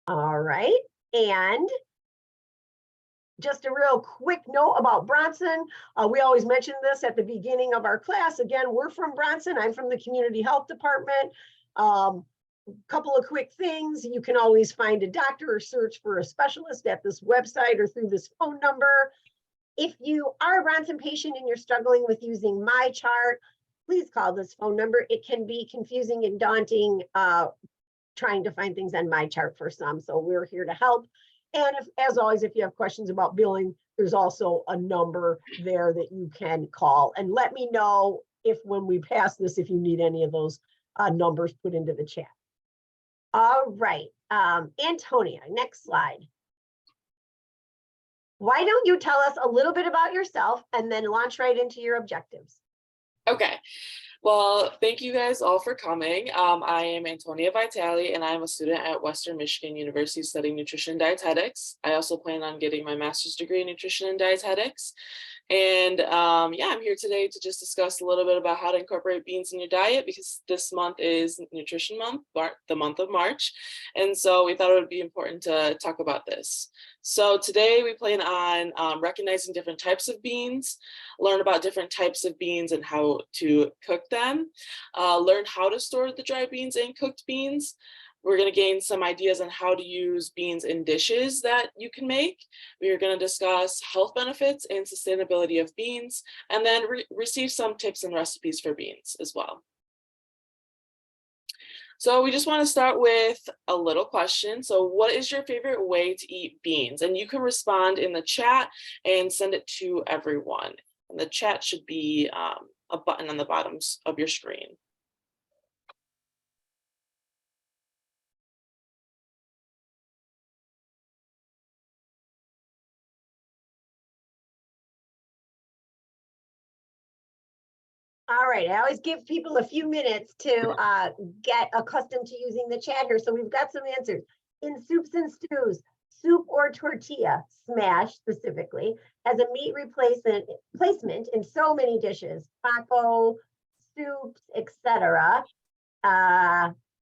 All right. And just a real quick note about Bronson. We always mention this at the beginning of our class. Again, we're from Bronson. I'm from the Community Health Department. Couple of quick things. You can always find a doctor or search for a specialist at this website or through this phone number. If you are a Bronson patient and you're struggling with using MyChart, please call this phone number. It can be confusing and daunting trying to find things on MyChart for some, so we're here to help. And if, as always, if you have questions about billing, there's also a number there that you can call. And let me know if when we pass this, if you need any of those numbers put into the chat. All right, Antonia, next slide. Why don't you tell us a little bit about yourself and then launch right into your objectives? Okay. Well, thank you guys all for coming. I am Antonia Vitale, and I'm a student at Western Michigan University studying nutrition and dietetics. I also plan on getting my master's degree in nutrition and dietetics. And yeah, I'm here today to just discuss a little bit about how to incorporate beans in your diet, because this month is Nutrition Month, the month of March. And so we thought it would be important to talk about this. So today we plan on recognizing different types of beans, learn about different types of beans and how to cook them, learn how to store the dry beans and cooked beans. We're going to gain some ideas on how to use beans in dishes that you can make. We are going to discuss health benefits and sustainability of beans, and then receive some tips and recipes for beans as well. So we just want to start with a little question. So what is your favorite way to eat beans? And you can respond in the chat and send it to everyone. And the chat should be a button on the bottom of your screen. All right, I always give people a few minutes to get accustomed to using the chat here. So we've got some answers. In soups and stews, soup or tortilla, smash specifically, as a meat placement in so many dishes, taco, soups, etc.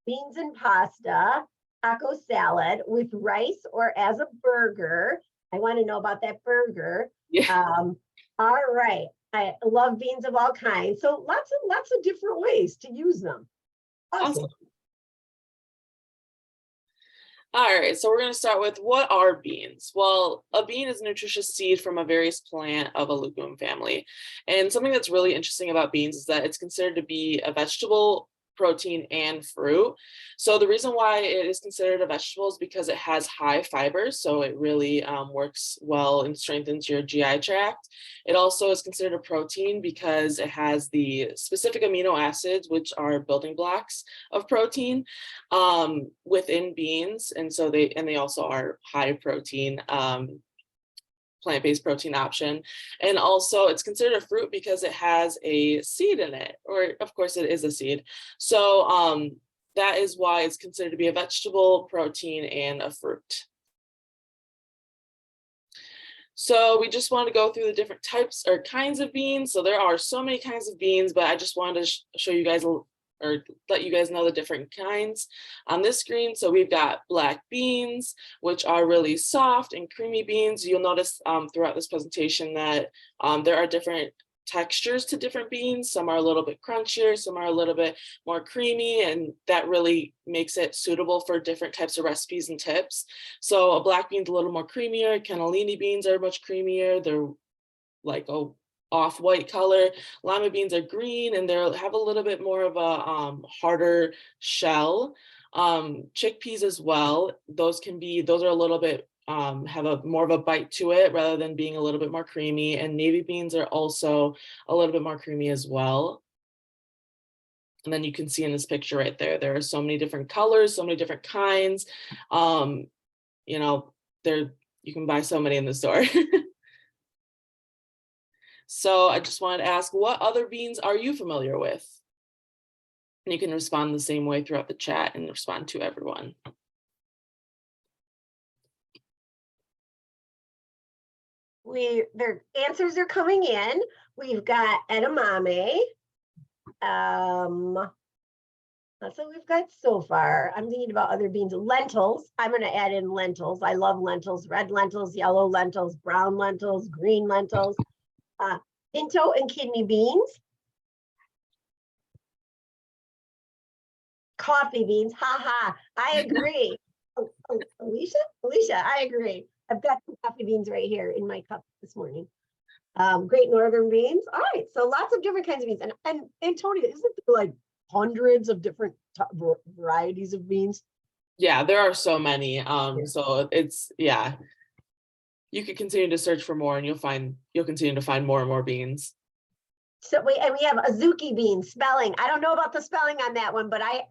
Beans and pasta, taco salad with rice or as a burger. I want to know about that burger. Yeah. All right. I love beans of all kinds. So lots of different ways to use them. Awesome. All right, so we're going to start with, what are beans? Well, a bean is a nutritious seed from a various plant of a legume family. And something that's really interesting about beans is that it's considered to be a vegetable, protein, and fruit. So the reason why it is considered a vegetable is because it has high fiber, so it really works well and strengthens your GI tract. It also is considered a protein because it has the specific amino acids, which are building blocks of protein within beans, and so they also are high protein. Plant-based protein option. And also it's considered a fruit because it has a seed in it, or of course it is a seed. So that is why it's considered to be a vegetable, protein, and a fruit. So we just want to go through the different types or kinds of beans. So there are so many kinds of beans, but I just wanted to show you guys or let you guys know the different kinds on this screen. So we've got black beans, which are really soft and creamy beans. You'll notice throughout this presentation that there are different textures to different beans. Some are a little bit crunchier, some are a little bit more creamy, and that really makes it suitable for different types of recipes and tips. So a black bean's a little more creamier. Cannellini beans are much creamier. They're like a off-white color. Lima beans are green, and they have a little bit more of a harder shell. Chickpeas as well. Those are a little bit have a more of a bite to it rather than being a little bit more creamy. And navy beans are also a little bit more creamy as well. And then you can see in this picture right there are so many different colors, so many different kinds. You know, you can buy so many in the store. So I just wanted to ask, what other beans are you familiar with? And you can respond the same way throughout the chat and respond to everyone. Their answers are coming in. We've got edamame, That's what we've got so far. I'm thinking about other beans. Lentils. I'm going to add in lentils. I love lentils. Red lentils, yellow lentils, brown lentils, green lentils. Pinto and kidney beans. Coffee beans. Ha ha. I agree. Alicia, I agree. I've got some coffee beans right here in my cup this morning. Great Northern beans. All right, so lots of different kinds of beans. And Antonia, isn't there like hundreds of different varieties of beans? Yeah, there are so many. Yeah. So it's, yeah, you could continue to search for more and you'll continue to find more and more beans. So we have Azuki beans spelling. I don't know about the spelling on that one, but I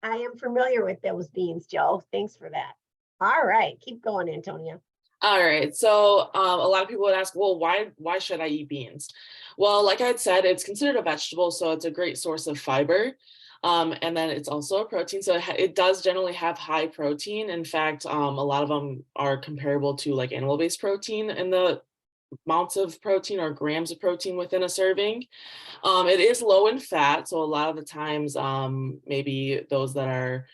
am familiar with those beans, Joe. Thanks for that. All right, keep going, Antonia. All right, so a lot of people would ask, well, why should I eat beans? Well, like I had said, it's considered a vegetable, so it's a great source of fiber. And then it's also a protein, so it does generally have high protein. In fact, a lot of them are comparable to like animal-based protein in the amounts of protein or grams of protein within a serving. It is low in fat, so a lot of the times, maybe those that are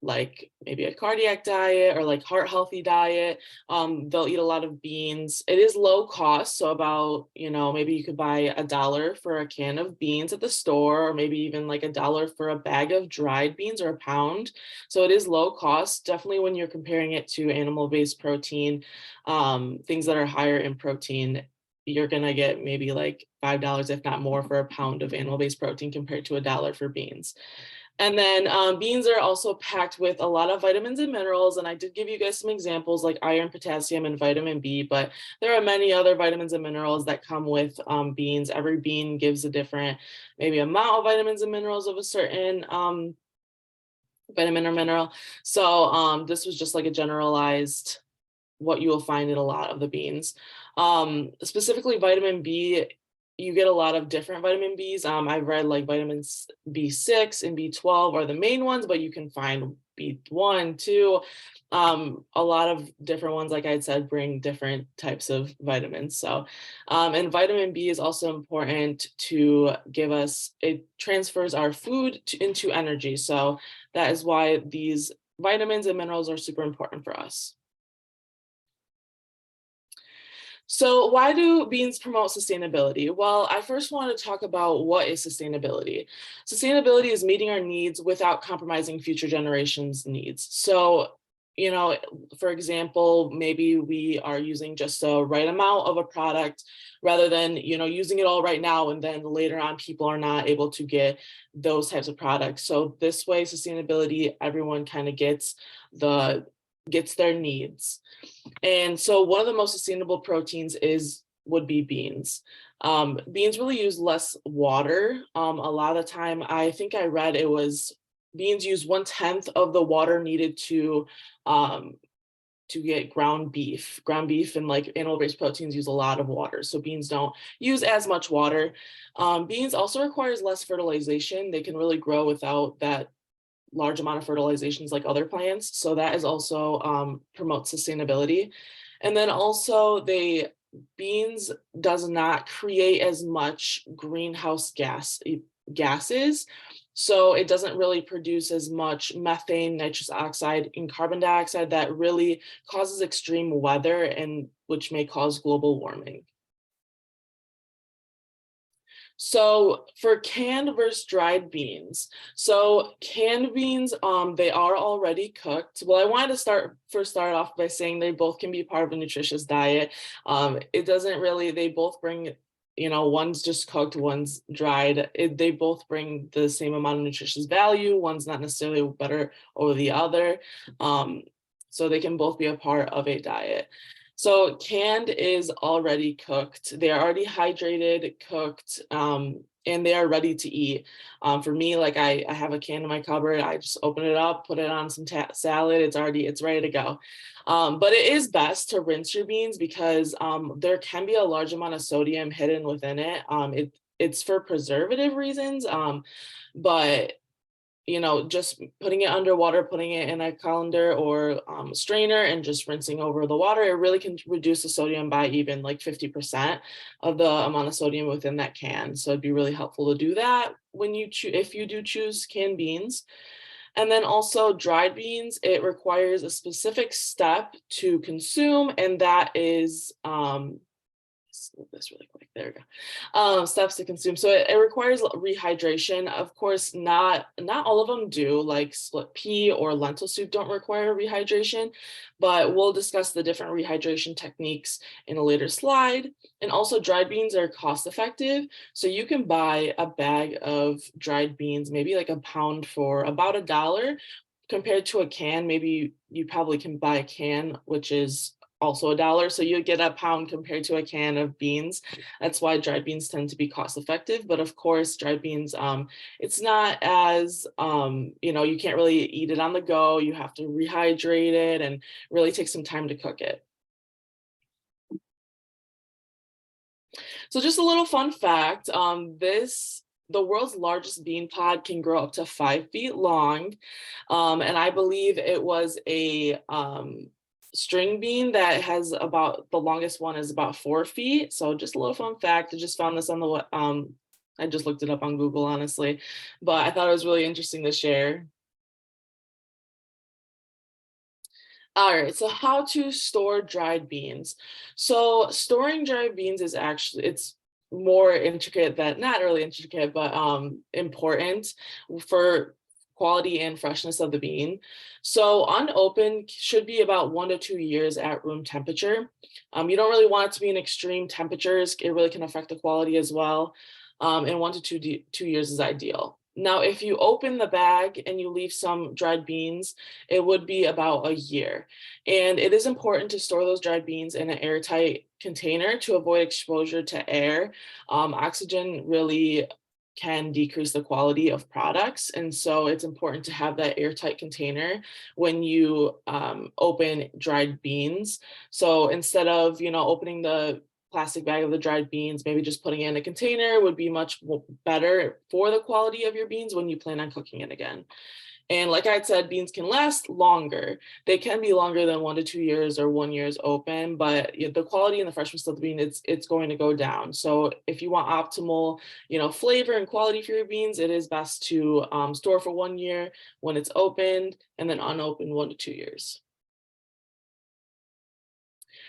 like maybe a cardiac diet or like heart healthy diet, they'll eat a lot of beans. It is low cost, so about, maybe you could buy $1 for a can of beans at the store, or maybe even like $1 for a bag of dried beans or a pound. So it is low cost, definitely when you're comparing it to animal-based protein, things that are higher in protein. You're gonna get maybe like $5, if not more, for a pound of animal-based protein compared to $1 for beans. And then beans are also packed with a lot of vitamins and minerals. And I did give you guys some examples like iron, potassium, and vitamin B, but there are many other vitamins and minerals that come with beans. Every bean gives a different maybe amount of vitamins and minerals of a certain vitamin or mineral. So this was just like a generalized what you will find in a lot of the beans. Specifically vitamin B, you get a lot of different vitamin Bs. I've read like vitamins B6 and B12 are the main ones, but you can find B1, 2, a lot of different ones, like I said, bring different types of vitamins. So, and vitamin B is also important to give us, it transfers our food into energy. So that is why these vitamins and minerals are super important for us. So why do beans promote sustainability? Well, I first want to talk about what is sustainability. Sustainability is meeting our needs without compromising future generations' needs. So, for example, maybe we are using just a right amount of a product rather than, using it all right now, and then later on people are not able to get those types of products. So this way, sustainability, everyone kind of gets their needs. And so one of the most sustainable proteins would be beans. Beans really use less water. A lot of the time, I think I read it was beans use 1/10 of the water needed to get ground beef. Ground beef and like animal-based proteins use a lot of water, so beans don't use as much water. Beans also requires less fertilization. They can really grow without that large amount of fertilizations like other plants. So that is also promotes sustainability. And then also beans does not create as much greenhouse gases. So it doesn't really produce as much methane, nitrous oxide, and carbon dioxide that really causes extreme weather and which may cause global warming. So for canned versus dried beans, so canned beans, they are already cooked. Well, I wanted to start off by saying they both can be part of a nutritious diet. It doesn't really, they both bring, one's just cooked, one's dried. They both bring the same amount of nutritious value. One's not necessarily better over the other. So they can both be a part of a diet. So canned is already cooked. They are already hydrated, cooked, and they are ready to eat. For me, like I have a can in my cupboard. I just open it up, put it on some salad. It's ready to go. But it is best to rinse your beans because there can be a large amount of sodium hidden within it. It's for preservative reasons, but just putting it underwater, putting it in a colander or strainer and just rinsing over the water, it really can reduce the sodium by even like 50% of the amount of sodium within that can. So it'd be really helpful to do that when if you do choose canned beans. And then also dried beans, it requires a specific step to consume, and that is this really quick. There we go. Steps to consume. So it requires rehydration. Of course, not all of them do, like split pea or lentil soup don't require rehydration, but we'll discuss the different rehydration techniques in a later slide. And also dried beans are cost effective. So you can buy a bag of dried beans, maybe like a pound for about $1 compared to a can. Maybe you probably can buy a can, which is also $1. So you get a pound compared to a can of beans. That's why dried beans tend to be cost effective. But of course, dried beans, it's not as, you can't really eat it on the go. You have to rehydrate it and really take some time to cook it. So just a little fun fact, the world's largest bean pod can grow up to 5 feet long. And I believe it was a string bean that has the longest one is about 4 feet. So just a little fun fact. I just found this on I just looked it up on Google, honestly, but I thought it was really interesting to share. All right, so how to store dried beans. So storing dried beans is it's more intricate not really intricate, but important for quality and freshness of the bean. So unopened should be about 1 to 2 years at room temperature. You don't really want it to be in extreme temperatures. It really can affect the quality as well. And 1 to 2 years is ideal. Now, if you open the bag and you leave some dried beans, it would be about a year. And it is important to store those dried beans in an airtight container to avoid exposure to air. Oxygen really can decrease the quality of products. And so it's important to have that airtight container when you open dried beans. So instead of, opening the plastic bag of the dried beans, maybe just putting it in a container would be much better for the quality of your beans when you plan on cooking it again. And like I said, beans can last longer. They can be longer than 1 to 2 years or 1 year's open, but the quality and the freshness of the bean, it's going to go down. So if you want optimal, flavor and quality for your beans, it is best to store for 1 year when it's opened, and then unopened 1 to 2 years.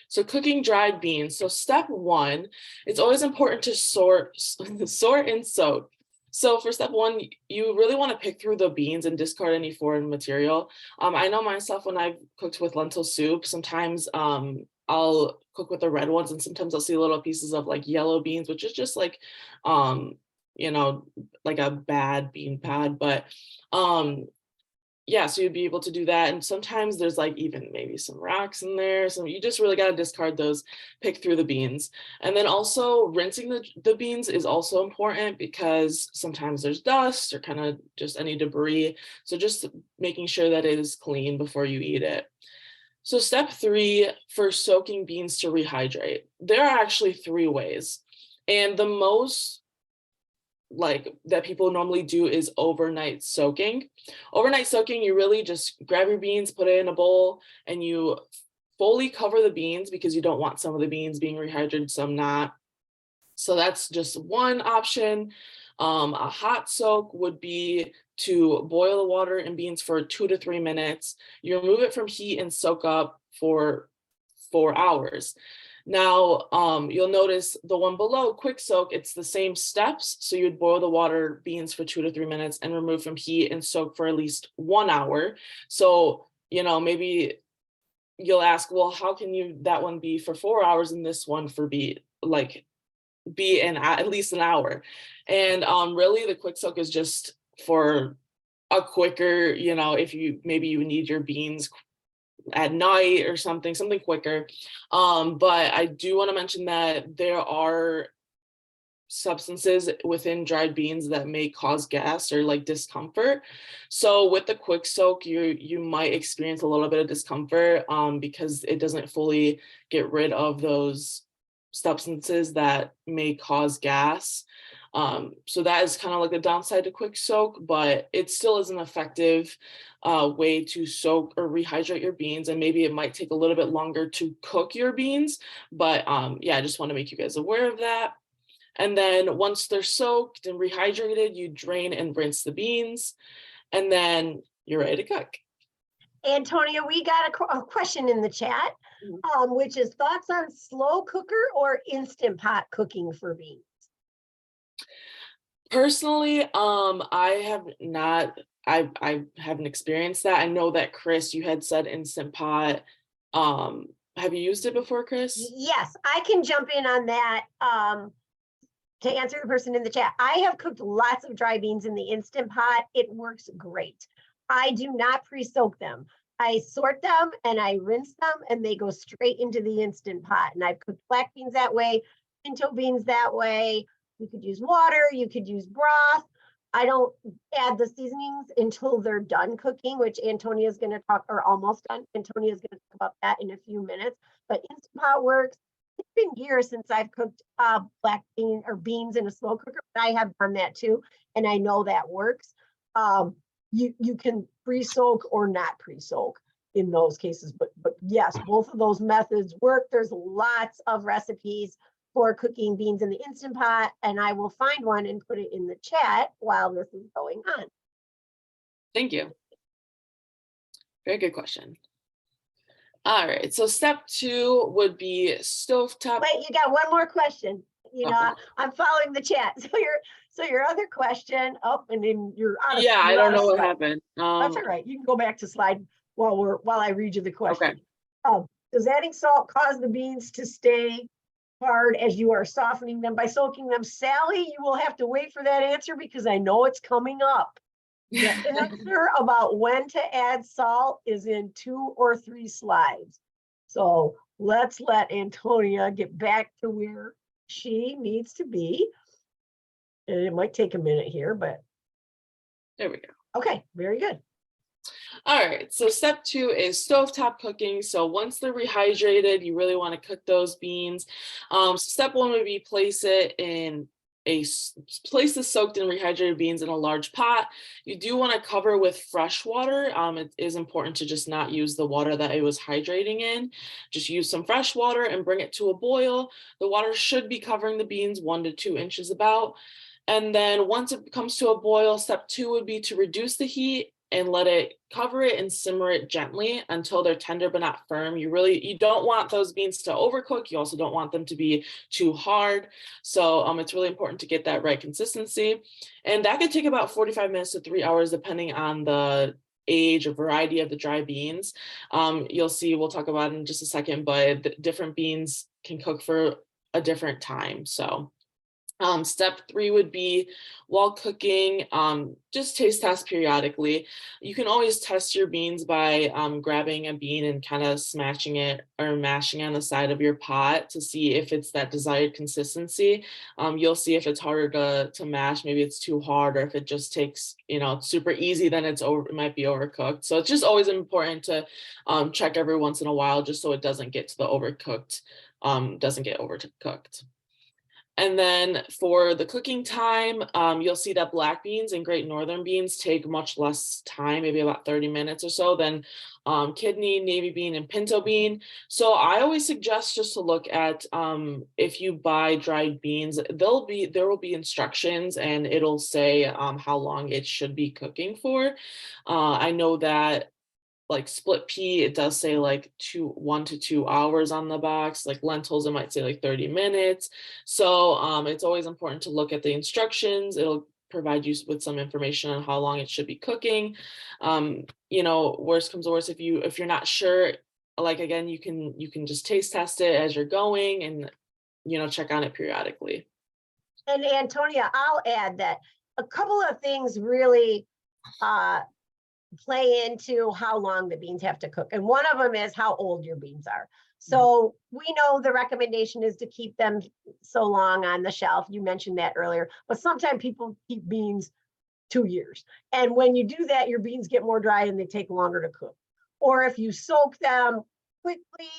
So cooking dried beans. So step 1, it's always important to sort and soak. So for step 1, you really want to pick through the beans and discard any foreign material. I know myself when I've cooked with lentil soup, sometimes I'll cook with the red ones, and sometimes I'll see little pieces of like yellow beans, which is just like, like a bad bean pad. But yeah, so you'd be able to do that. And sometimes there's like even maybe some rocks in there. So you just really got to discard those, pick through the beans. And then also rinsing the beans is also important because sometimes there's dust or kind of just any debris. So just making sure that it is clean before you eat it. So step 3 for soaking beans to rehydrate. There are actually 3 ways. And the most that people normally do is overnight soaking. Overnight soaking, you really just grab your beans, put it in a bowl, and you fully cover the beans because you don't want some of the beans being rehydrated, some not. So that's just one option. A hot soak would be to boil the water and beans for 2 to 3 minutes. You remove it from heat and soak up for 4 hours. Now, you'll notice the one below, quick soak, it's the same steps. So you'd boil the water, beans for 2 to 3 minutes and remove from heat and soak for at least 1 hour. So, maybe you'll ask, well, how can that one be for 4 hours and this one for be in at least an hour? And really the quick soak is just for a quicker, if you need your beans at night or something quicker. But I do want to mention that there are substances within dried beans that may cause gas or like discomfort. So with the quick soak, you might experience a little bit of discomfort because it doesn't fully get rid of those substances that may cause gas. So that is kind of like the downside to quick soak, but it still is an effective way to soak or rehydrate your beans. And maybe it might take a little bit longer to cook your beans, but yeah, I just want to make you guys aware of that. And then once they're soaked and rehydrated, you drain and rinse the beans, and then you're ready to cook. Antonia, we got a question in the chat, which is thoughts on slow cooker or Instant Pot cooking for beans? Personally, I haven't experienced that. I know that Chris, you had said Instant Pot. Have you used it before, Chris? Yes, I can jump in on that. To answer the person in the chat, I have cooked lots of dry beans in the Instant Pot. It works great. I do not pre-soak them. I sort them and I rinse them and they go straight into the Instant Pot. And I've cooked black beans that way, pinto beans that way. You could use water, you could use broth. I don't add the seasonings until they're done cooking, which Antonia is going to talk, or almost done. Antonia is going to talk about that in a few minutes. But Instant Pot works. It's been years since I've cooked black bean or beans in a slow cooker, but I have done that too, and I know that works. You can pre-soak or not pre-soak in those cases, but yes, both of those methods work. There's lots of recipes for cooking beans in the Instant Pot, and I will find one and put it in the chat while this is going on. Thank you. Very good question. All right, so step 2 would be stovetop. Wait, you got one more question. You know, I'm following the chat. So your other question, and then you're out of. Yeah, I don't know what happened. That's all right. You can go back to slide while I read you the question. Okay. Does adding salt cause the beans to stay hard as you are softening them by soaking them? Sally, you will have to wait for that answer because I know it's coming up. The answer about when to add salt is in 2 or 3 slides. So let's let Antonia get back to where she needs to be. And it might take a minute here, but. There we go. Okay, very good. All right, so step 2 is stovetop cooking. So once they're rehydrated, you really want to cook those beans. So step 1 would be place the soaked and rehydrated beans in a large pot. You do want to cover with fresh water. It is important to just not use the water that it was hydrating in. Just use some fresh water and bring it to a boil. The water should be covering the beans 1 to 2 inches about. And then once it comes to a boil, step 2 would be to reduce the heat and let it cover it and simmer it gently until they're tender but not firm. You don't want those beans to overcook. You also don't want them to be too hard. So it's really important to get that right consistency. And that could take about 45 minutes to 3 hours, depending on the age or variety of the dry beans. You'll see, we'll talk about it in just a second, but different beans can cook for a different time. So step 3 would be, while cooking, just taste test periodically. You can always test your beans by grabbing a bean and kind of smashing it or mashing on the side of your pot to see if it's that desired consistency. You'll see if it's harder to mash, maybe it's too hard, or if it just takes, it's super easy, then it might be overcooked. So it's just always important to check every once in a while, just so it doesn't get to the overcooked, doesn't get overcooked. And then for the cooking time, you'll see that black beans and Great Northern beans take much less time, maybe about 30 minutes or so, than kidney, navy bean, and pinto bean. So I always suggest just to look at, if you buy dried beans, there will be instructions and it'll say how long it should be cooking for. I know that like split pea, it does say like 1 to 2 hours on the box. Like lentils, it might say like 30 minutes. So it's always important to look at the instructions. It'll provide you with some information on how long it should be cooking. Worst comes to worst, if you're not sure, like again, you can just taste test it as you're going and check on it periodically. And Antonia, I'll add that a couple of things really play into how long the beans have to cook. And one of them is how old your beans are. So we know the recommendation is to keep them so long on the shelf. You mentioned that earlier, but sometimes people keep beans 2 years. And when you do that, your beans get more dry and they take longer to cook. Or if you soak them quickly,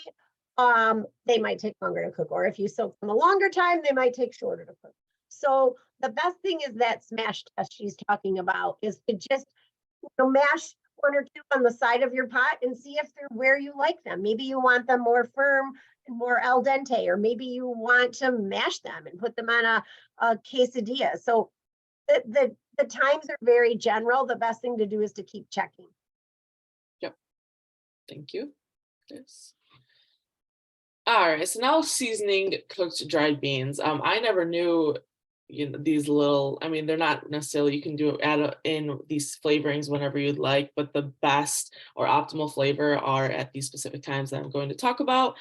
they might take longer to cook. Or if you soak them a longer time, they might take shorter to cook. So the best thing is that smash test she's talking about is to just, mash one or two on the side of your pot and see if they're where you like them. Maybe you want them more firm and more al dente, or maybe you want to mash them and put them on a quesadilla. So the times are very general. The best thing to do is to keep checking. Yep. Thank you. Yes. All right, so now seasoning cooked dried beans. I never knew, these little, I mean, they're not necessarily, you can add in these flavorings whenever you'd like, but the best or optimal flavor are at these specific times that I'm going to talk about.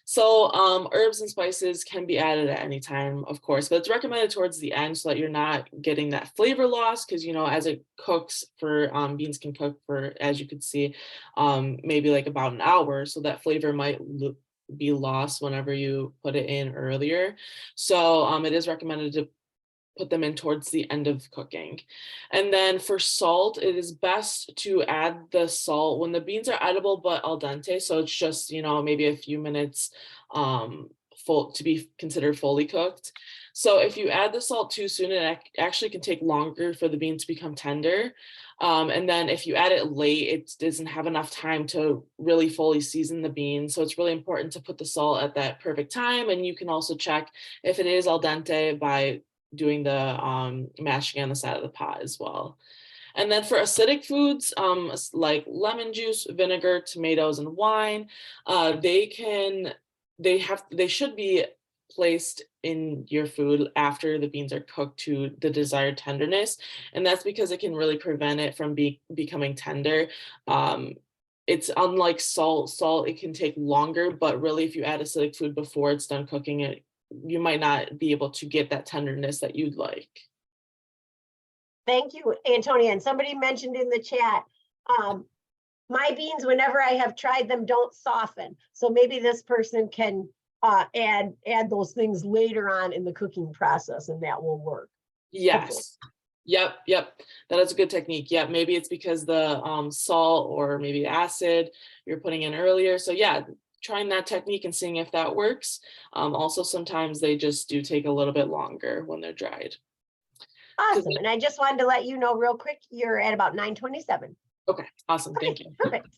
So herbs and spices can be added at any time, of course, but it's recommended towards the end so that you're not getting that flavor loss, because as it cooks for beans can cook for, as you could see, maybe like about an hour, so that flavor might be lost whenever you put it in earlier. So it is recommended to put them in towards the end of cooking. And then for salt, it is best to add the salt when the beans are edible but al dente. So it's just, maybe a few minutes full to be considered fully cooked. So if you add the salt too soon, it actually can take longer for the bean to become tender. And then if you add it late, it doesn't have enough time to really fully season the beans. So it's really important to put the salt at that perfect time. And you can also check if it is al dente by doing the mashing on the side of the pot as well. And then for acidic foods, like lemon juice, vinegar, tomatoes, and wine, they should be placed in your food after the beans are cooked to the desired tenderness. And that's because it can really prevent it from becoming tender. It's unlike salt. It can take longer, but really if you add acidic food before it's done cooking, you might not be able to get that tenderness that you'd like. Thank you, Antonia. And somebody mentioned in the chat, my beans, whenever I have tried them, don't soften. So maybe this person can add those things later on in the cooking process, and that will work. Yes. Hopefully. Yep. That is a good technique. Yeah, maybe it's because the salt or maybe acid you're putting in earlier. So yeah, trying that technique and seeing if that works. Also, sometimes they just do take a little bit longer when they're dried. Awesome. And I just wanted to let you know real quick, you're at about 9:27. Okay, awesome. Okay, thank you. Perfect.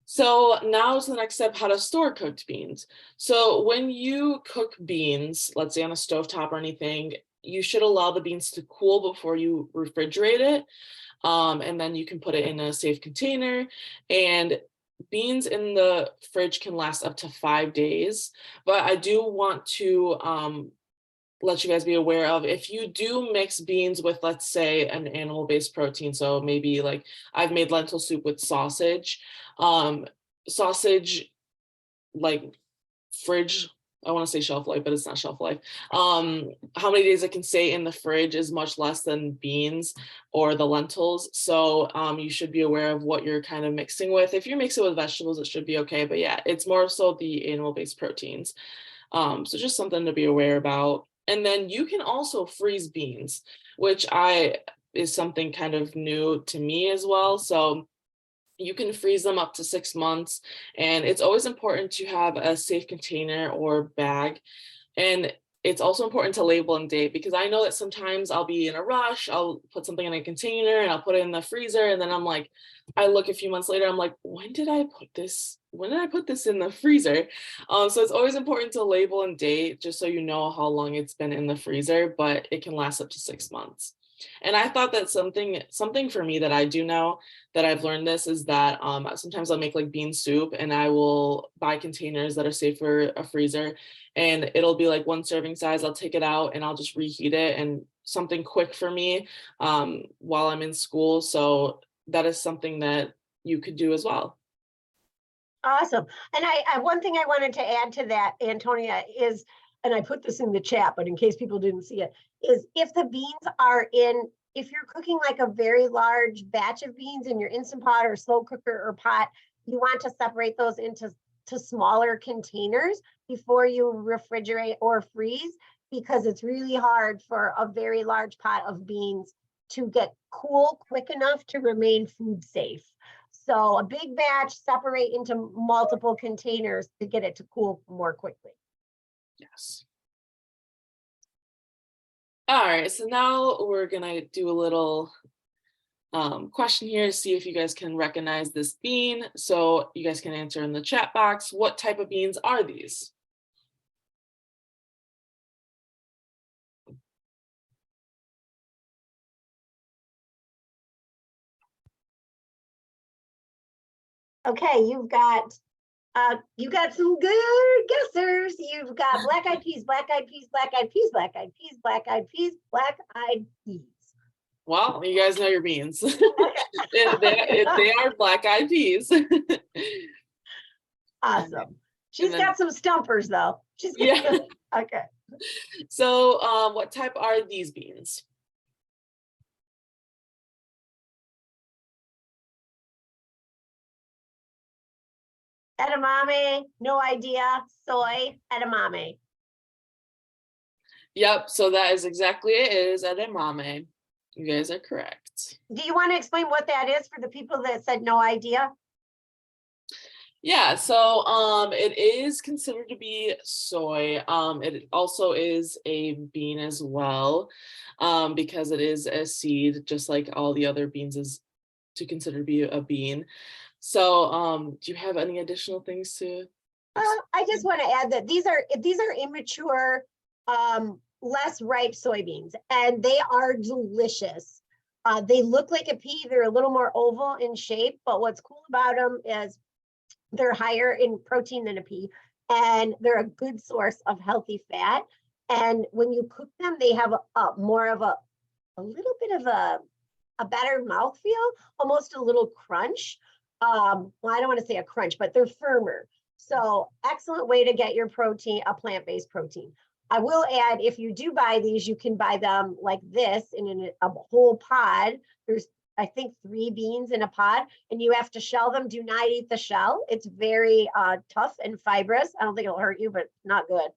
So now is the next step, how to store cooked beans. So when you cook beans, let's say on a stovetop or anything, you should allow the beans to cool before you refrigerate it. And then you can put it in a safe container. And beans in the fridge can last up to 5 days. But I do want to let you guys be aware of, if you do mix beans with, let's say, an animal-based protein, so maybe like I've made lentil soup with sausage, sausage, like fridge, I want to say shelf life, but it's not shelf life. How many days it can stay in the fridge is much less than beans or the lentils. So you should be aware of what you're kind of mixing with. If you're mixing with vegetables, it should be okay. But yeah, it's more so the animal-based proteins. So just something to be aware about. And then you can also freeze beans, which is something kind of new to me as well. So you can freeze them up to 6 months. And it's always important to have a safe container or bag. And it's also important to label and date, because I know that sometimes I'll be in a rush, I'll put something in a container and I'll put it in the freezer. And then I'm like, I look a few months later, I'm like, when did I put this in the freezer? So it's always important to label and date, just so you know how long it's been in the freezer, but it can last up to 6 months. And I thought that something for me that I do know that I've learned this is that sometimes I'll make like bean soup and I will buy containers that are safe for a freezer, and it'll be like 1 serving size. I'll take it out and I'll just reheat it, and something quick for me while I'm in school. So that is something that you could do as well. Awesome. And I one thing I wanted to add to that, Antonia, is, and I put this in the chat, but in case people didn't see it, is if the beans are if you're cooking like a very large batch of beans in your Instant Pot or slow cooker or pot, you want to separate those into smaller containers before you refrigerate or freeze, because it's really hard for a very large pot of beans to get cool quick enough to remain food safe. So a big batch, separate into multiple containers to get it to cool more quickly. Yes. All right, so now we're gonna do a little question here to see if you guys can recognize this bean. So you guys can answer in the chat box. What type of beans are these? Okay, you got some good guessers. You've got black-eyed peas, black-eyed peas, black-eyed peas, black-eyed peas, black-eyed peas, black-eyed peas. Well, you guys know your beans. They are black-eyed peas. Awesome. She's then, got some stumpers though. yeah. Okay. So what type are these beans? Edamame, no idea. Soy, edamame. Yep, so that is exactly it. It is edamame. You guys are correct. Do you want to explain what that is for the people that said no idea? Yeah, so it is considered to be soy. It also is a bean as well, because it is a seed, just like all the other beans is to consider to be a bean. So do you have any additional things to? I just want to add that these are immature, less ripe soybeans, and they are delicious. They look like a pea. They're a little more oval in shape, but what's cool about them is they're higher in protein than a pea, and they're a good source of healthy fat. And when you cook them, they have more of a little bit of a better mouthfeel, almost a little crunch. Well, I don't want to say a crunch, but they're firmer. So excellent way to get your protein, a plant-based protein. I will add, if you do buy these, you can buy them like this in a whole pod. There's, I think, 3 beans in a pod, and you have to shell them. Do not eat the shell. It's very tough and fibrous. I don't think it'll hurt you, but not good.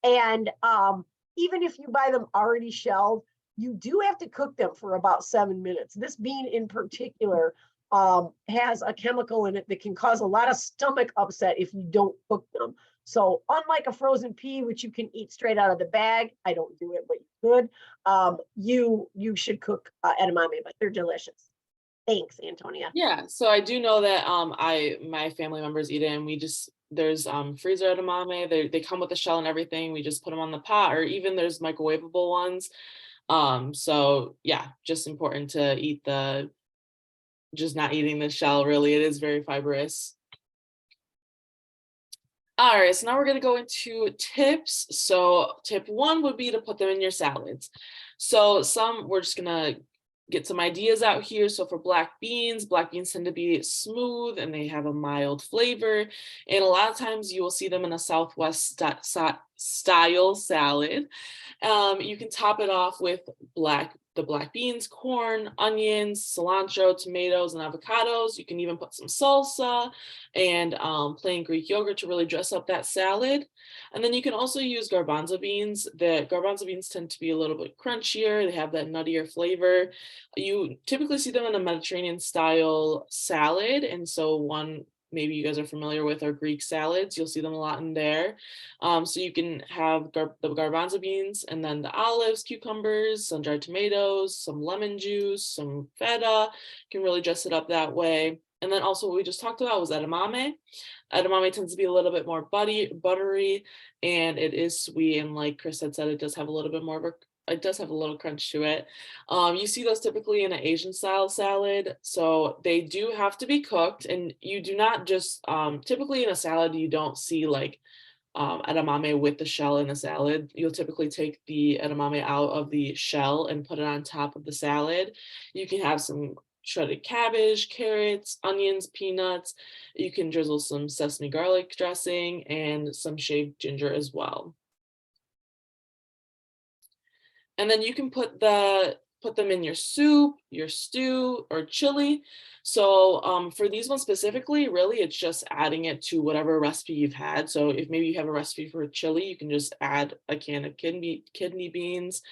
And even if you buy them already shelled, you do have to cook them for about 7 minutes. This bean in particular has a chemical in it that can cause a lot of stomach upset if you don't cook them. So unlike a frozen pea, which you can eat straight out of the bag, I don't do it, but you could, you should cook edamame, but they're delicious. Thanks, Antonia. Yeah, so I do know that my family members eat it, and there's freezer edamame. They come with the shell and everything. We just put them on the pot, or even there's microwavable ones. So yeah, just important to eat just not eating the shell, really. It is very fibrous. All right, so now we're going to go into tips. So tip 1 would be to put them in your salads. So we're just going to get some ideas out here. So for black beans tend to be smooth and they have a mild flavor. And a lot of times you will see them in a Southwest style salad. You can top it off with the black beans, corn, onions, cilantro, tomatoes, and avocados. You can even put some salsa and plain Greek yogurt to really dress up that salad. And then you can also use garbanzo beans. The garbanzo beans tend to be a little bit crunchier. They have that nuttier flavor. You typically see them in a Mediterranean style salad. And so one maybe you guys are familiar with are Greek salads. You'll see them a lot in there. So you can have the garbanzo beans and then the olives, cucumbers, some dried tomatoes, some lemon juice, some feta. You can really dress it up that way. And then also what we just talked about was edamame. Edamame tends to be a little bit more buttery, and it is sweet. And like Chris had said, it does have a little bit more of it does have a little crunch to it. You see those typically in an Asian style salad. So they do have to be cooked, and you do not just, typically in a salad, you don't see like edamame with the shell in a salad. You'll typically take the edamame out of the shell and put it on top of the salad. You can have some shredded cabbage, carrots, onions, peanuts. You can drizzle some sesame garlic dressing and some shaved ginger as well. And then you can put them in your soup, your stew, or chili. So for these ones specifically, really, it's just adding it to whatever recipe you've had. So if maybe you have a recipe for chili, you can just add a can of kidney beans.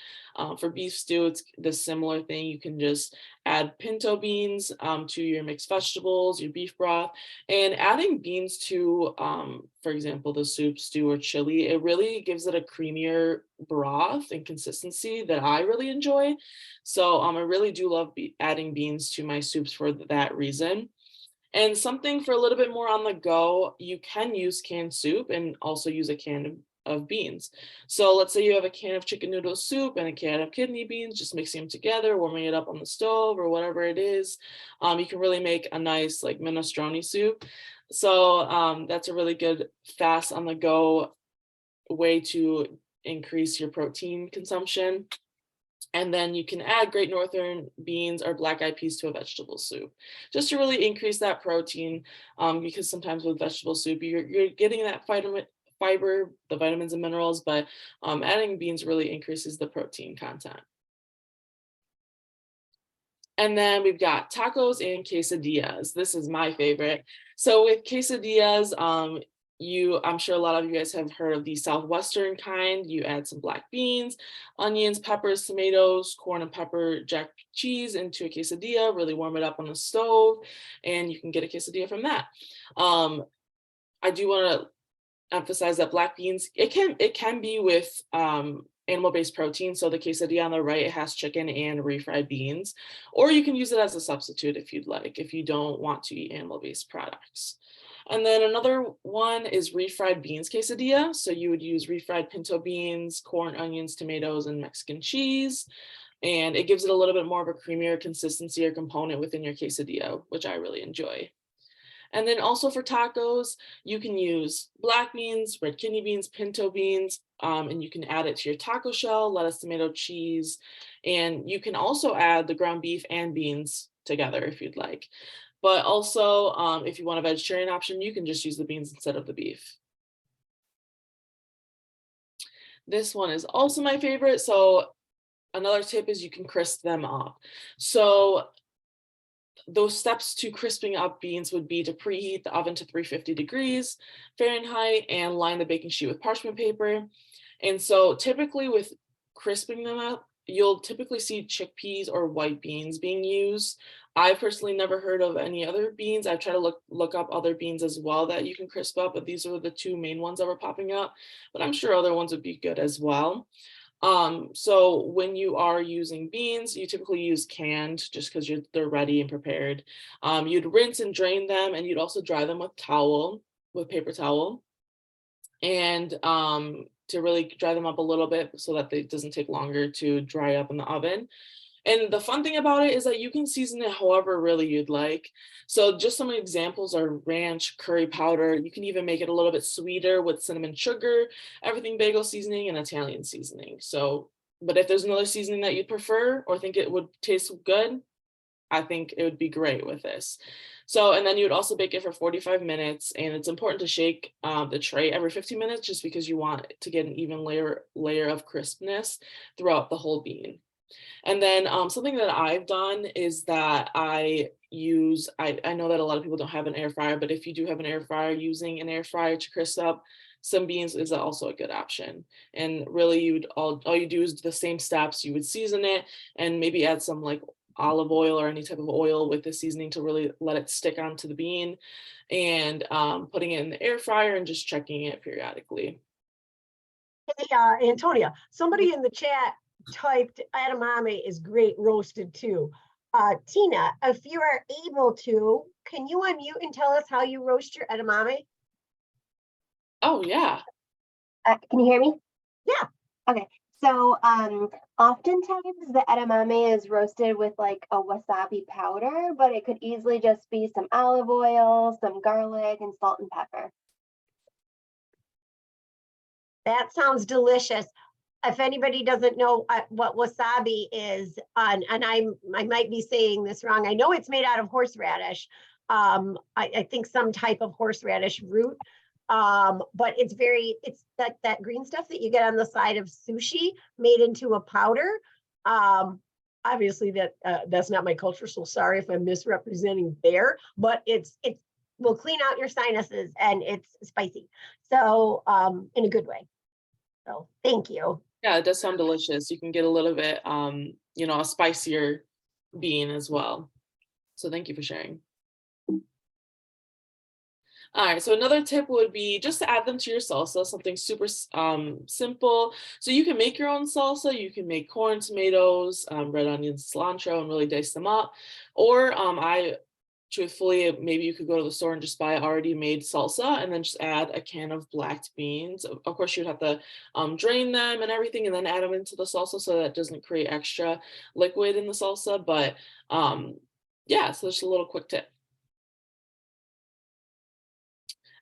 For beef stew, it's the similar thing. You can just add pinto beans to your mixed vegetables, your beef broth, and adding beans to for example, the soup, stew, or chili, it really gives it a creamier broth and consistency that I really enjoy. So I really do love adding beans to my soups for that reason. And something for a little bit more on the go, you can use canned soup and also use a can of beans. So let's say you have a can of chicken noodle soup and a can of kidney beans, just mixing them together, warming it up on the stove or whatever it is. You can really make a nice like minestrone soup. So that's a really good fast on the go way to increase your protein consumption. And then you can add Great Northern beans or black eyed peas to a vegetable soup, just to really increase that protein. Because sometimes with vegetable soup, you're getting that fiber, the vitamins and minerals, but adding beans really increases the protein content. And then we've got tacos and quesadillas. This is my favorite. So with quesadillas, I'm sure a lot of you guys have heard of the Southwestern kind. You add some black beans, onions, peppers, tomatoes, corn and pepper, jack cheese into a quesadilla, really warm it up on the stove, and you can get a quesadilla from that. I do want to emphasize that black beans, it can be with animal-based protein. So the quesadilla on the right, it has chicken and refried beans, or you can use it as a substitute if you'd like, if you don't want to eat animal-based products. And then another one is refried beans quesadilla. So you would use refried pinto beans, corn, onions, tomatoes, and Mexican cheese. And it gives it a little bit more of a creamier consistency or component within your quesadilla, which I really enjoy. And then also for tacos, you can use black beans, red kidney beans, pinto beans, and you can add it to your taco shell, lettuce, tomato, cheese. And you can also add the ground beef and beans together if you'd like. But also, if you want a vegetarian option, you can just use the beans instead of the beef. This one is also my favorite. So another tip is you can crisp them up. So those steps to crisping up beans would be to preheat the oven to 350 degrees Fahrenheit and line the baking sheet with parchment paper. And so typically with crisping them up, you'll typically see chickpeas or white beans being used. I personally never heard of any other beans. I've tried to look up other beans as well that you can crisp up, but these are the two main ones that were popping up, but I'm sure other ones would be good as well. So when you are using beans, you typically use canned just because they're ready and prepared. You'd rinse and drain them, and you'd also dry them with paper towel. And to really dry them up a little bit so that it doesn't take longer to dry up in the oven. And the fun thing about it is that you can season it however really you'd like. So just some examples are ranch, curry powder. You can even make it a little bit sweeter with cinnamon sugar, everything bagel seasoning, and Italian seasoning. So, but if there's another seasoning that you'd prefer or think it would taste good, I think it would be great with this. So, and then you would also bake it for 45 minutes, and it's important to shake the tray every 15 minutes just because you want to get an even layer of crispness throughout the whole bean. And then something that I've done is that I know that a lot of people don't have an air fryer, but if you do have an air fryer, using an air fryer to crisp up some beans is also a good option. And really all you do is the same steps. You would season it and maybe add some like olive oil or any type of oil with the seasoning to really let it stick onto the bean, and putting it in the air fryer and just checking it periodically. Hey, Antonia, somebody in the chat typed edamame is great roasted too. Tina, if you are able to, can you unmute and tell us how you roast your edamame? Oh yeah. Can you hear me? Yeah. Okay. So oftentimes the edamame is roasted with like a wasabi powder, but it could easily just be some olive oil, some garlic, and salt and pepper. That sounds delicious. If anybody doesn't know what wasabi is, and I might be saying this wrong, I know it's made out of horseradish. I think some type of horseradish root. But it's that green stuff that you get on the side of sushi made into a powder. Obviously that's not my culture, so sorry if I'm misrepresenting there, but it will clean out your sinuses and it's spicy. So in a good way. So thank you. Yeah, it does sound delicious. You can get a little bit, a spicier bean as well. So thank you for sharing. All right, so another tip would be just to add them to your salsa, something super simple. So you can make your own salsa. You can make corn, tomatoes, red onions, cilantro, and really dice them up. Or I truthfully, maybe you could go to the store and just buy already made salsa and then just add a can of black beans. Of course, you'd have to drain them and everything and then add them into the salsa so that it doesn't create extra liquid in the salsa. But yeah, so just a little quick tip.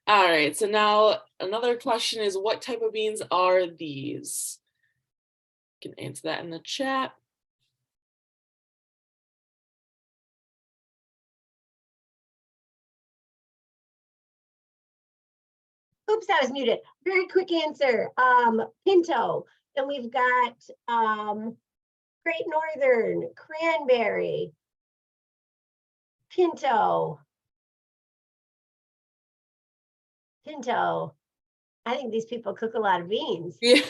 All right, so now another question is, what type of beans are these? You can answer that in the chat. Oops, I was muted. Very quick answer. Pinto. Then we've got Great Northern, cranberry, pinto. Pinto. I think these people cook a lot of beans. Yeah,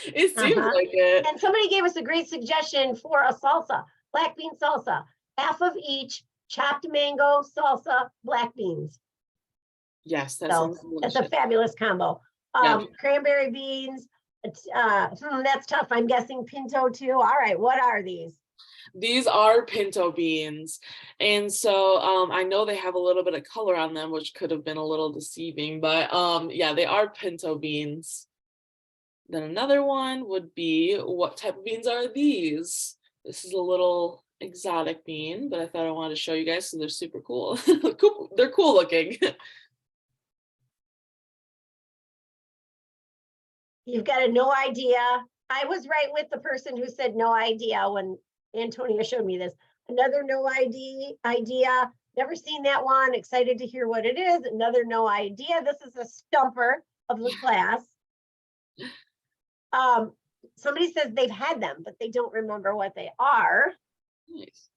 it seems like it. And somebody gave us a great suggestion for a salsa, black bean salsa. Half of each, chopped mango, salsa, black beans. Yes, that So sounds that's delicious. a fabulous combo. Yeah. Cranberry beans, that's tough. I'm guessing pinto too. All right, what are these? These are pinto beans. And so I know they have a little bit of color on them, which could have been a little deceiving, but yeah, they are pinto beans. Then another one would be, what type of beans are these? This is a little exotic bean, but I thought I wanted to show you guys, so they're super cool. They're cool looking. You've got no idea. I was right with the person who said no idea when Antonia showed me this. Another no idea. Never seen that one. Excited to hear what it is. Another no idea. This is a stumper of the class. Somebody says they've had them, but they don't remember what they are. Nice.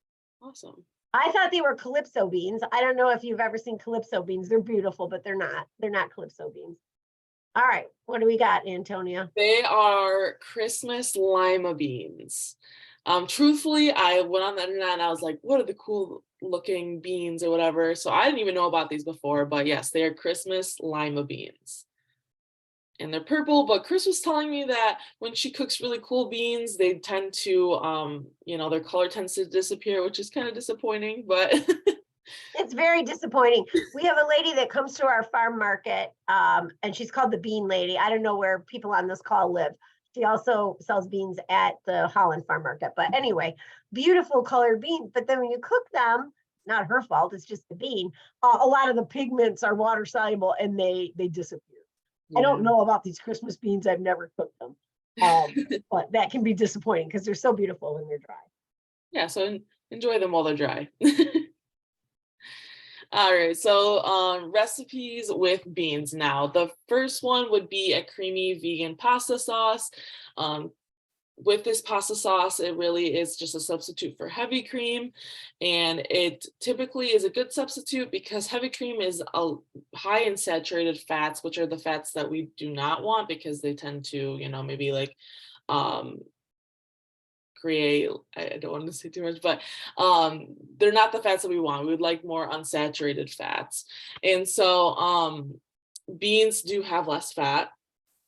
Awesome. I thought they were calypso beans. I don't know if you've ever seen calypso beans. They're beautiful, but they're not. They're not calypso beans. All right, what do we got, Antonia? They are Christmas lima beans. Truthfully, I went on the internet and I was like, what are the cool looking beans or whatever? So I didn't even know about these before, but yes, they are Christmas lima beans. And they're purple, but Chris was telling me that when she cooks really cool beans, they tend to, their color tends to disappear, which is kind of disappointing, but It's very disappointing. We have a lady that comes to our farm market, and she's called the Bean Lady. I don't know where people on this call live. She also sells beans at the Holland Farm Market. But anyway, beautiful colored beans. But then when you cook them, not her fault, it's just the bean. A lot of the pigments are water soluble and they disappear. yeah. I don't know about these Christmas beans. I've never cooked them. But that can be disappointing because they're so beautiful when they're dry. Yeah, so enjoy them while they're dry. All right, so recipes with beans now. The first one would be a creamy vegan pasta sauce. With this pasta sauce, it really is just a substitute for heavy cream. And it typically is a good substitute because heavy cream is high in saturated fats, which are the fats that we do not want because they tend to, maybe like create, I don't want to say too much, but they're not the fats that we want. We would like more unsaturated fats. And so beans do have less fat.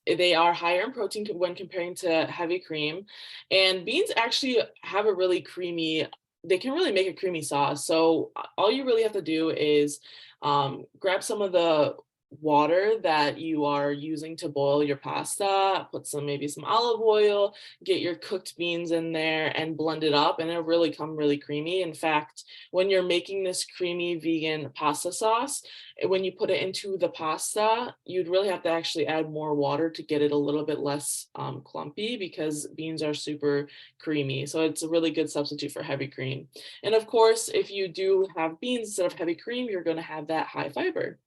They are higher in protein when comparing to heavy cream. And beans actually have a really creamy, they can really make a creamy sauce. So all you really have to do is grab some of the water that you are using to boil your pasta, put maybe some olive oil, get your cooked beans in there and blend it up, and it'll really come really creamy. In fact, when you're making this creamy vegan pasta sauce, when you put it into the pasta, you'd really have to actually add more water to get it a little bit less clumpy because beans are super creamy. So it's a really good substitute for heavy cream. And of course, if you do have beans instead of heavy cream, you're going to have that high fiber.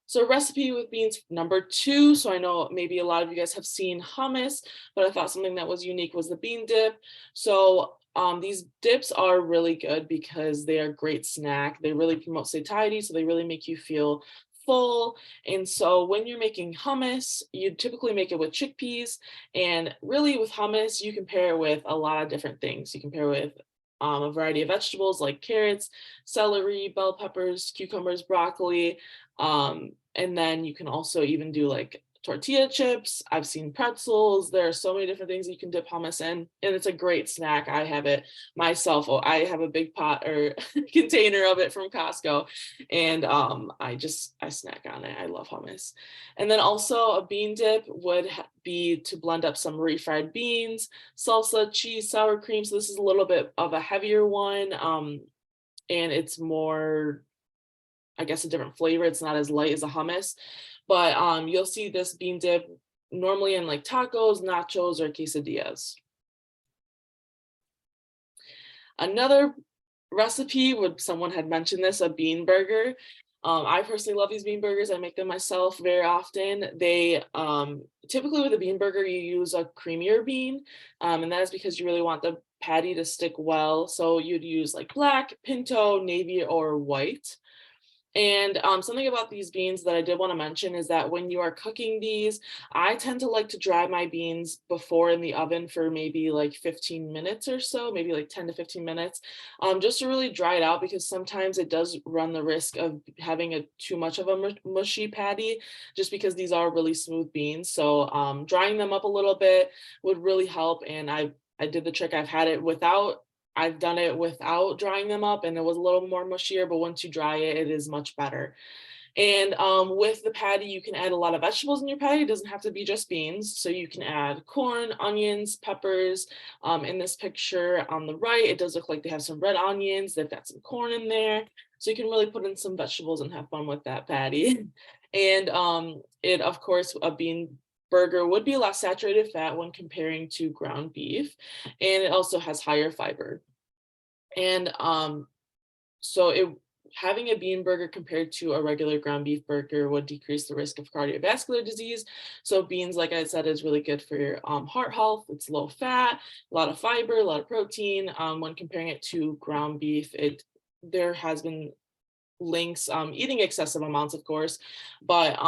So recipe with beans number 2. So I know maybe a lot of you guys have seen hummus, but I thought something that was unique was the bean dip. So these dips are really good because they are a great snack. They really promote satiety, so they really make you feel full. And so when you're making hummus, you typically make it with chickpeas. And really with hummus, you can pair it with a lot of different things. You can pair it with a variety of vegetables like carrots, celery, bell peppers, cucumbers, broccoli. And then you can also even do like tortilla chips. I've seen pretzels. There are so many different things you can dip hummus in, and it's a great snack. I have it myself. Oh, I have a big pot or container of it from Costco, and I snack on it. I love hummus. And then also a bean dip would be to blend up some refried beans, salsa, cheese, sour cream. So this is a little bit of a heavier one, and it's more, I guess, a different flavor. It's not as light as a hummus, but you'll see this bean dip normally in like tacos, nachos, or quesadillas. Another recipe would, someone had mentioned this, a bean burger. I personally love these bean burgers. I make them myself very often. They typically with a bean burger, you use a creamier bean, and that is because you really want the patty to stick well. So you'd use like black, pinto, navy, or white. And something about these beans that I did want to mention is that when you are cooking these, I tend to like to dry my beans before in the oven for maybe like 15 minutes or so, maybe like 10 to 15 minutes, just to really dry it out, because sometimes it does run the risk of having too much of a mushy patty, just because these are really smooth beans. So drying them up a little bit would really help. And I did the trick. I've done it without drying them up, and it was a little more mushier, but once you dry it, it is much better. And with the patty, you can add a lot of vegetables in your patty. It doesn't have to be just beans. So you can add corn, onions, peppers. In this picture on the right, it does look like they have some red onions. They've got some corn in there. So you can really put in some vegetables and have fun with that patty. And of course, a bean burger would be less saturated fat when comparing to ground beef, and it also has higher fiber. And having a bean burger compared to a regular ground beef burger would decrease the risk of cardiovascular disease. So beans, like I said, is really good for your heart health. It's low fat, a lot of fiber, a lot of protein. When comparing it to ground beef, there has been links, eating excessive amounts, of course, but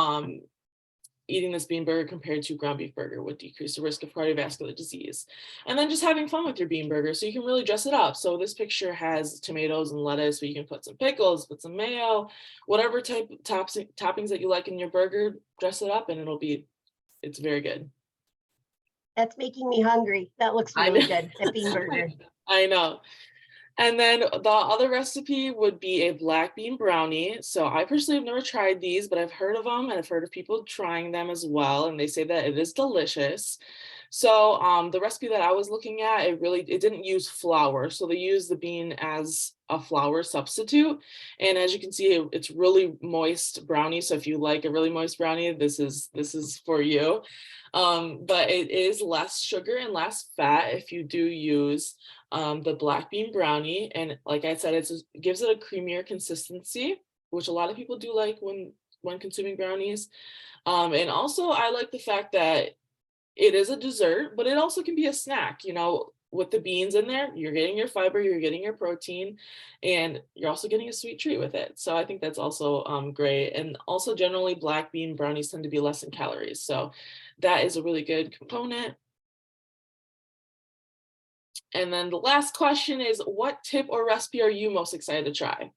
eating this bean burger compared to ground beef burger would decrease the risk of cardiovascular disease. And then just having fun with your bean burger. So you can really dress it up. So this picture has tomatoes and lettuce, but you can put some pickles, put some mayo, whatever type of toppings that you like in your burger, dress it up, and it's very good. That's making me hungry. That looks really good, that bean burger. I know. And then the other recipe would be a black bean brownie. So I personally have never tried these, but I've heard of them, and I've heard of people trying them as well. And they say that it is delicious. So the recipe that I was looking at, it didn't use flour. So they use the bean as a flour substitute. And as you can see, it's really moist brownie. So if you like a really moist brownie, this is for you. But it is less sugar and less fat if you do use the black bean brownie. And like I said, it gives it a creamier consistency, which a lot of people do like when consuming brownies. And also I like the fact that it is a dessert, but it also can be a snack. With the beans in there, you're getting your fiber, you're getting your protein, and you're also getting a sweet treat with it. So I think that's also great. And also generally black bean brownies tend to be less in calories. So that is a really good component. And then the last question is, what tip or recipe are you most excited to try?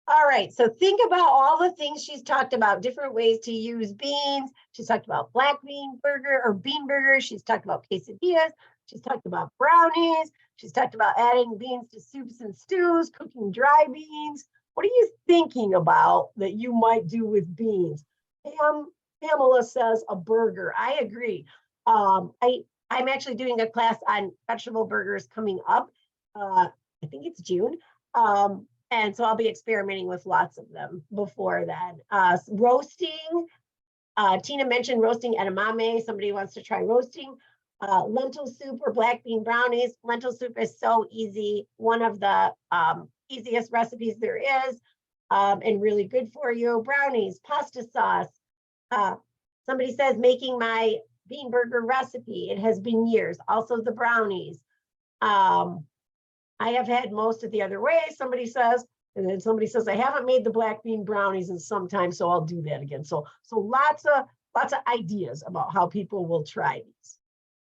All right, so think about all the things she's talked about, different ways to use beans. She's talked about black bean burger or bean burgers. She's talked about quesadillas. She's talked about brownies. She's talked about adding beans to soups and stews, cooking dry beans. What are you thinking about that you might do with beans? Pamela says a burger. I agree. I'm actually doing a class on vegetable burgers coming up. I think it's June. And so I'll be experimenting with lots of them before then. Roasting, Tina mentioned roasting edamame. Somebody wants to try roasting. Lentil soup or black bean brownies. Lentil soup is so easy. One of the easiest recipes there is, and really good for you. Brownies, pasta sauce. Somebody says making my bean burger recipe. It has been years. Also the brownies. I have had most of the other way, somebody says, and then somebody says, I haven't made the black bean brownies in some time, so I'll do that again. So lots of ideas about how people will try these.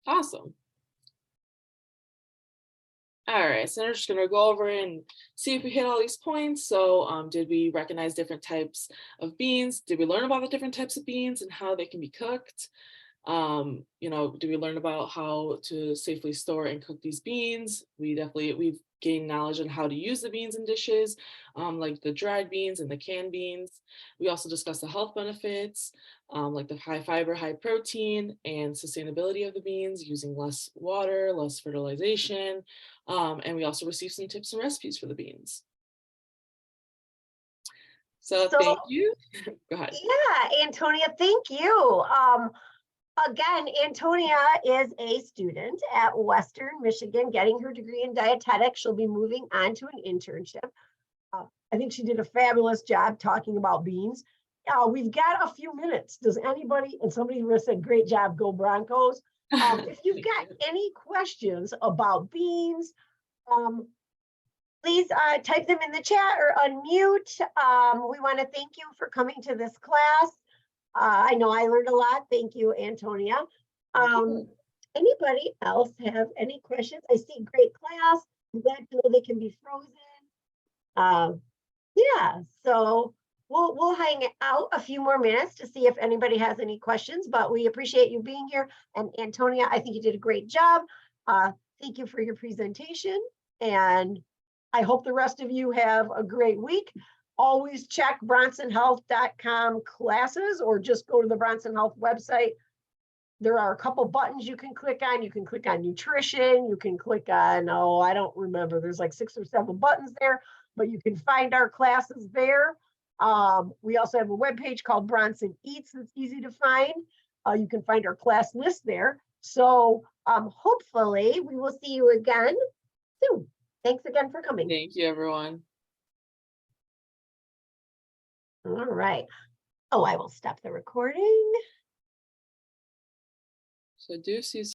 Awesome. All right, so we're just gonna go over and see if we hit all these points. So did we recognize different types of beans? Did we learn about the different types of beans and how they can be cooked? Did we learn about how to safely store and cook these beans? We've gained knowledge on how to use the beans in dishes, like the dried beans and the canned beans. We also discussed the health benefits, like the high fiber, high protein, and sustainability of the beans, using less water, less fertilization. And we also received some tips and recipes for the beans. So thank you. Go ahead. Yeah, Antonia, thank you. Again, Antonia is a student at Western Michigan getting her degree in dietetics. She'll be moving on to an internship. I think she did a fabulous job talking about beans. We've got a few minutes. Does anybody, and somebody said, great job, go Broncos. If you've got any questions about beans, please type them in the chat or unmute. We want to thank you for coming to this class. I know I learned a lot. Thank you, Antonia. Anybody else have any questions? I see great class. I'm glad to know they can be frozen. Yeah, so we'll hang out a few more minutes to see if anybody has any questions, but we appreciate you being here. And Antonia, I think you did a great job. Thank you for your presentation. And I hope the rest of you have a great week. Always check bronsonhealth.com classes, or just go to the Bronson Health website. There are a couple buttons you can click on. You can click on nutrition. You can click on, I don't remember. There's like 6 or 7 buttons there, but you can find our classes there. We also have a webpage called Bronson Eats that's easy to find. You can find our class list there. So hopefully we will see you again soon. Thanks again for coming. Thank you, everyone. All right. Oh, I will stop the recording. So do see